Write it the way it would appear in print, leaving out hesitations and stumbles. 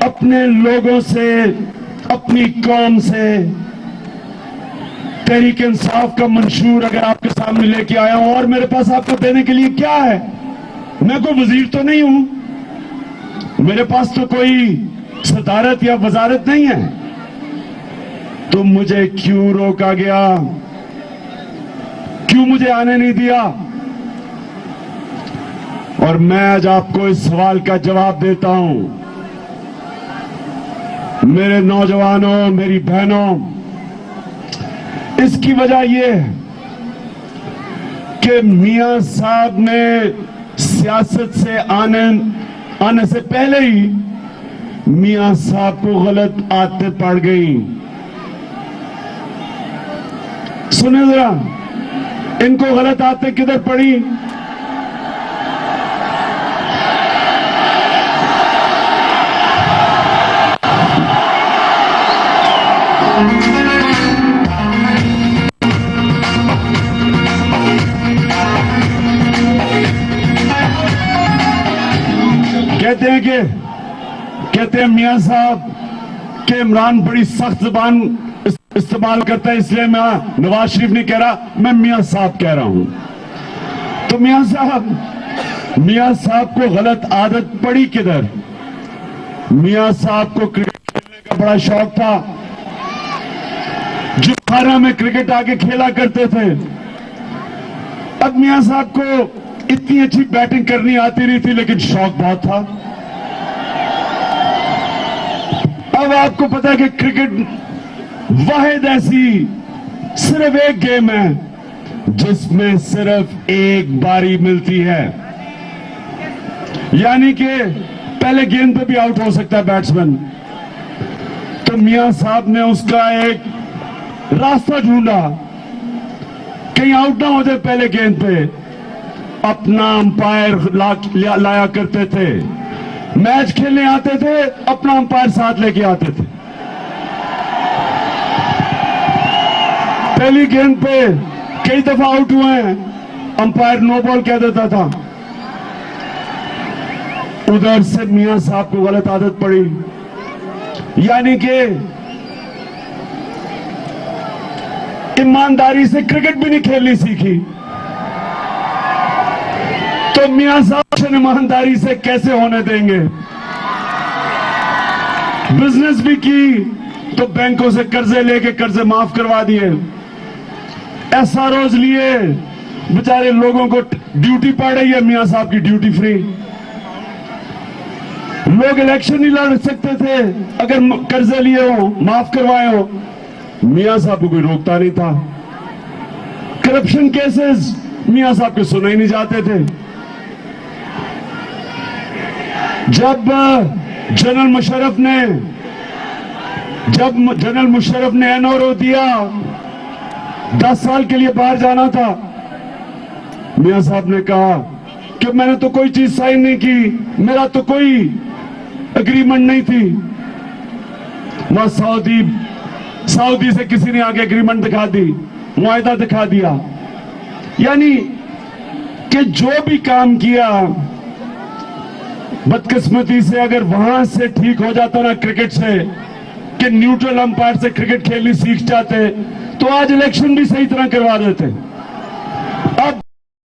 अपने लोगों से, अपनी कौम से तहरीक इंसाफ का मंशूर अगर आपके सामने लेके आया हूं, और मेरे पास आपको देने के लिए क्या है? मैं कोई वजीर तो नहीं हूं, मेरे पास तो कोई सदारत या वजारत नहीं है। तो मुझे क्यों रोका गया? क्यों मुझे आने नहीं दिया? और मैं आज आपको इस सवाल का जवाब देता हूं। मेरे नौजवानों, मेरी बहनों, इसकी वजह यह है कि मियां साहब ने सियासत से आने से पहले ही मियां साहब को गलत आदतें पड़ गई। सुने जरा, इनको गलत आदतें किधर पड़ी? कहते हैं मियां साहब के इमरान बड़ी सख्त जुबान इस्तेमाल करता है, इसलिए मैं नवाज शरीफ नहीं कह रहा, मैं मियां साहब कह रहा हूं। तो मियां साहब को गलत आदत पड़ी किधर? मियां साहब को क्रिकेट खेलने का बड़ा शौक था, जो खाना में क्रिकेट आके खेला करते थे। अब मियां साहब को इतनी अच्छी बैटिंग करनी आती नहीं थी, लेकिन शौक बहुत था। अब आपको पता है कि क्रिकेट वाहिद ऐसी सिर्फ एक गेम है जिसमें सिर्फ एक बारी मिलती है, यानी कि पहले गेंद पे भी आउट हो सकता है बैट्समैन। तो मियां साहब ने उसका एक रास्ता ढूंढा, कहीं आउट ना हो जाए पहले गेंद पे। अपना अंपायर लाया करते थे, मैच खेलने आते थे, अपना अंपायर साथ लेके आते थे। पहली गेंद पे कई दफा आउट हुए हैं, अंपायर नो बॉल कह देता था। उधर से मियां साहब को गलत आदत पड़ी, यानी कि ईमानदारी से क्रिकेट भी नहीं खेलनी सीखी। तो मियां साहब ईमानदारी से कैसे होने देंगे? बिजनेस भी की तो बैंकों से कर्जे लेके कर्जे माफ करवा दिए, एसआरओज लिए, बेचारे लोगों को ड्यूटी पड़ रही है मियां साहब की ड्यूटी फ्री। लोग इलेक्शन नहीं लड़ सकते थे अगर कर्जे लिए हो, माफ करवाए हो, मियां साहब को कोई रोकता नहीं था। करप्शन केसेस मियां साहब के सुने ही नहीं जाते थे। जब जनरल मुशर्रफ ने एनओरो दिया, 10 साल के लिए बाहर जाना था, मियां साहब ने कहा कि मैंने तो कोई चीज साइन नहीं की, मेरा तो कोई एग्रीमेंट नहीं थी। वहां सऊदी से किसी ने आगे एग्रीमेंट दिखा दी, मुआहदा दिखा दिया। यानी कि जो भी काम किया, बदकिस्मती से अगर वहां से ठीक हो जाता ना क्रिकेट से, कि न्यूट्रल अंपायर से क्रिकेट खेलनी सीख जाते, तो आज इलेक्शन भी सही तरह करवा देते।